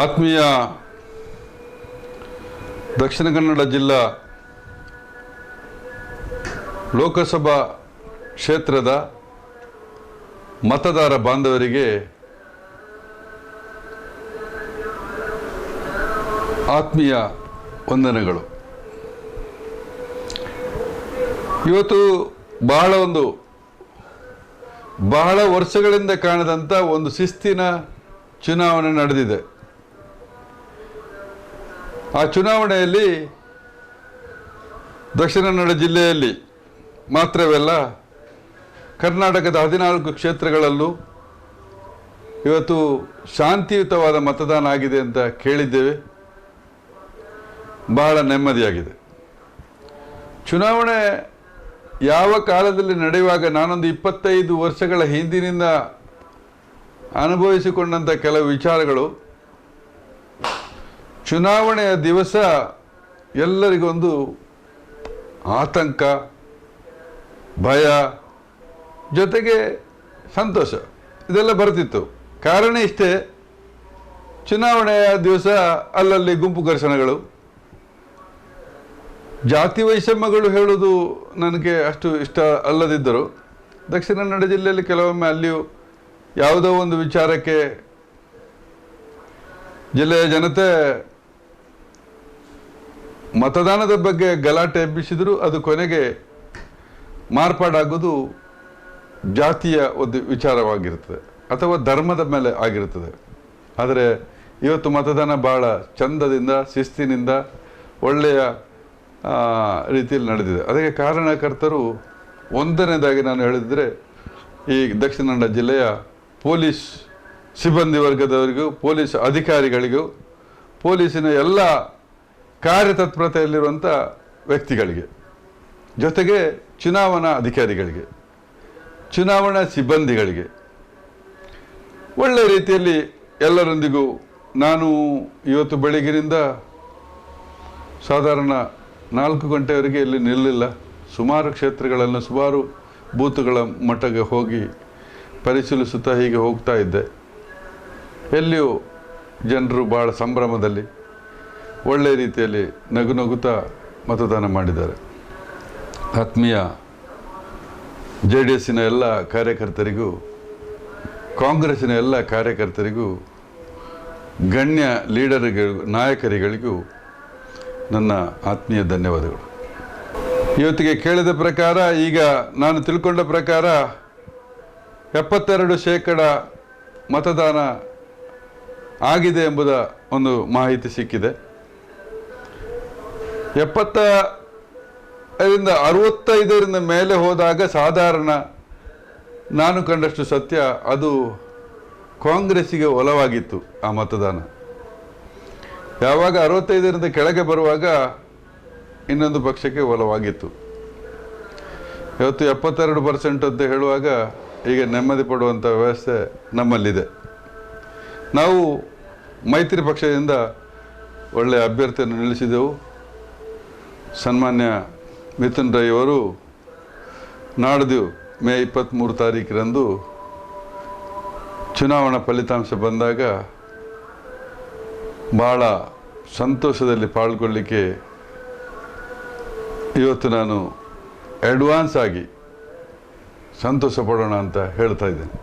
ಆತ್ಮೀಯ ದಕ್ಷಿಣ ಕನ್ನಡ ಜಿಲ್ಲಾ ಲೋಕಸಭಾ ಕ್ಷೇತ್ರದ ಮತದಾರ ಬಾಂಧವರಿಗೆ ಆತ್ಮೀಯ ವಂದನೆಗಳು. ಇವತ್ತು ಬಹಳ ವರ್ಷಗಳಿಂದ ಕಾಣದಂಥ ಒಂದು ಶಿಸ್ತಿನ ಚುನಾವಣೆ ನಡೆದಿದೆ. ಆ ಚುನಾವಣೆಯಲ್ಲಿ ದಕ್ಷಿಣ ಕನ್ನಡ ಜಿಲ್ಲೆಯಲ್ಲಿ ಮಾತ್ರವಲ್ಲ, ಕರ್ನಾಟಕದ 14 ಕ್ಷೇತ್ರಗಳಲ್ಲೂ ಇವತ್ತು ಶಾಂತಿಯುತವಾದ ಮತದಾನ ಆಗಿದೆ ಅಂತ ಕೇಳಿದ್ದೇವೆ. ಬಹಳ ನೆಮ್ಮದಿಯಾಗಿದೆ. ಚುನಾವಣೆ ಯಾವ ಕಾಲದಲ್ಲಿ ನಡೆಯುವಾಗ ನಾನೊಂದು 25 ವರ್ಷಗಳ ಹಿಂದಿನಿಂದ ಅನುಭವಿಸಿಕೊಂಡಂಥ ಕೆಲವು ವಿಚಾರಗಳು, ಚುನಾವಣೆಯ ದಿವಸ ಎಲ್ಲರಿಗೊಂದು ಆತಂಕ, ಭಯ, ಜೊತೆಗೆ ಸಂತೋಷ ಇದೆಲ್ಲ ಬರ್ತಿತ್ತು. ಕಾರಣ ಇಷ್ಟೇ, ಚುನಾವಣೆಯ ದಿವಸ ಅಲ್ಲಲ್ಲಿ ಗುಂಪು ಘರ್ಷಣೆಗಳು, ಜಾತಿ ವೈಷಮ್ಯಗಳು ಹೇಳುವುದು ನನಗೆ ಅಷ್ಟು ಇಷ್ಟ ಅಲ್ಲದಿದ್ದರೂ ದಕ್ಷಿಣ ಕನ್ನಡ ಜಿಲ್ಲೆಯಲ್ಲಿ ಕೆಲವೊಮ್ಮೆ ಅಲ್ಲಿಯೂ ಯಾವುದೋ ಒಂದು ವಿಚಾರಕ್ಕೆ ಜಿಲ್ಲೆಯ ಜನತೆ ಮತದಾನದ ಬಗ್ಗೆ ಗಲಾಟೆ ಎಬ್ಬಿಸಿದರೂ ಅದು ಕೊನೆಗೆ ಮಾರ್ಪಾಡಾಗೋದು ಜಾತಿಯ ಒಂದು ವಿಚಾರವಾಗಿರ್ತದೆ ಅಥವಾ ಧರ್ಮದ ಮೇಲೆ ಆಗಿರ್ತದೆ. ಆದರೆ ಇವತ್ತು ಮತದಾನ ಭಾಳ ಚಂದದಿಂದ, ಶಿಸ್ತಿನಿಂದ, ಒಳ್ಳೆಯ ರೀತಿಯಲ್ಲಿ ನಡೆದಿದೆ. ಅದಕ್ಕೆ ಕಾರಣಕರ್ತರು ಒಂದನೇದಾಗಿ ನಾನು ಹೇಳಿದರೆ ಈ ದಕ್ಷಿಣ ಕನ್ನಡ ಜಿಲ್ಲೆಯ ಪೊಲೀಸ್ ಸಿಬ್ಬಂದಿ ವರ್ಗದವರಿಗೂ, ಪೊಲೀಸ್ ಅಧಿಕಾರಿಗಳಿಗೂ, ಪೊಲೀಸಿನ ಎಲ್ಲ ಕಾರ್ಯತತ್ಪರತೆಯಲ್ಲಿರುವಂಥ ವ್ಯಕ್ತಿಗಳಿಗೆ, ಜೊತೆಗೆ ಚುನಾವಣಾ ಅಧಿಕಾರಿಗಳಿಗೆ, ಚುನಾವಣಾ ಸಿಬ್ಬಂದಿಗಳಿಗೆ ಒಳ್ಳೆಯ ರೀತಿಯಲ್ಲಿ ಎಲ್ಲರೊಂದಿಗೂ ನಾನು ಇವತ್ತು ಬೆಳಗಿನಿಂದ ಸಾಧಾರಣ 4 ಗಂಟೆವರೆಗೆ ಇಲ್ಲಿ ನಿಲ್ಲಲಿಲ್ಲ. ಸುಮಾರು ಕ್ಷೇತ್ರಗಳನ್ನು, ಸುಮಾರು ಬೂತುಗಳ ಮಟ್ಟಕ್ಕೆ ಹೋಗಿ ಪರಿಶೀಲಿಸುತ್ತಾ ಹೀಗೆ ಹೋಗ್ತಾ ಇದ್ದೆ. ಎಲ್ಲಿಯೂ ಜನರು ಭಾಳ ಸಂಭ್ರಮದಲ್ಲಿ ಒಳ್ಳೆಯ ರೀತಿಯಲ್ಲಿ ನಗುತ್ತಾ ಮತದಾನ ಮಾಡಿದ್ದಾರೆ. ಆತ್ಮೀಯ JDSನ ಎಲ್ಲ ಕಾರ್ಯಕರ್ತರಿಗೂ, ಕಾಂಗ್ರೆಸ್ಸಿನ ಎಲ್ಲ ಕಾರ್ಯಕರ್ತರಿಗೂ, ಗಣ್ಯ ಲೀಡರ್ಗಳಿಗೂ, ನಾಯಕರುಗಳಿಗೂ ನನ್ನ ಆತ್ಮೀಯ ಧನ್ಯವಾದಗಳು. ಇವತ್ತಿಗೆ ಕೇಳಿದ ಪ್ರಕಾರ, ಈಗ ನಾನು ತಿಳ್ಕೊಂಡ ಪ್ರಕಾರ 72% ಮತದಾನ ಆಗಿದೆ ಎಂಬುದ ಒಂದು ಮಾಹಿತಿ ಸಿಕ್ಕಿದೆ. 70ರಿಂದ 65ರಿಂದ ಮೇಲೆ ಹೋದಾಗ ಸಾಧಾರಣ ನಾನು ಕಂಡಷ್ಟು ಸತ್ಯ ಅದು ಕಾಂಗ್ರೆಸ್ಸಿಗೆ ಒಲವಾಗಿತ್ತು ಆ ಮತದಾನ. ಯಾವಾಗ 65ರಿಂದ ಕೆಳಗೆ ಬರುವಾಗ ಇನ್ನೊಂದು ಪಕ್ಷಕ್ಕೆ ಒಲವಾಗಿತ್ತು. ಇವತ್ತು 72% ಅಂತ ಹೇಳುವಾಗ ಈಗ ನೆಮ್ಮದಿ ಪಡುವಂಥ ವ್ಯವಸ್ಥೆ ನಮ್ಮಲ್ಲಿದೆ. ನಾವು ಮೈತ್ರಿ ಪಕ್ಷದಿಂದ ಒಳ್ಳೆಯ ಅಭ್ಯರ್ಥಿಯನ್ನು ನಿಲ್ಲಿಸಿದೆವು. ಸನ್ಮಾನ್ಯ ಮಿಥುನ್ ರೈ ಅವರು ನಾಡ್ದು ಮೇ 23 ತಾರೀಕಿರಂದು ಚುನಾವಣಾ ಫಲಿತಾಂಶ ಬಂದಾಗ ಭಾಳ ಸಂತೋಷದಲ್ಲಿ ಪಾಲ್ಗೊಳ್ಳಿಕ್ಕೆ ಇವತ್ತು ನಾನು ಅಡ್ವಾನ್ಸ್ ಆಗಿ ಸಂತೋಷ ಪಡೋಣ ಅಂತ ಹೇಳ್ತಾ ಇದ್ದೇನೆ.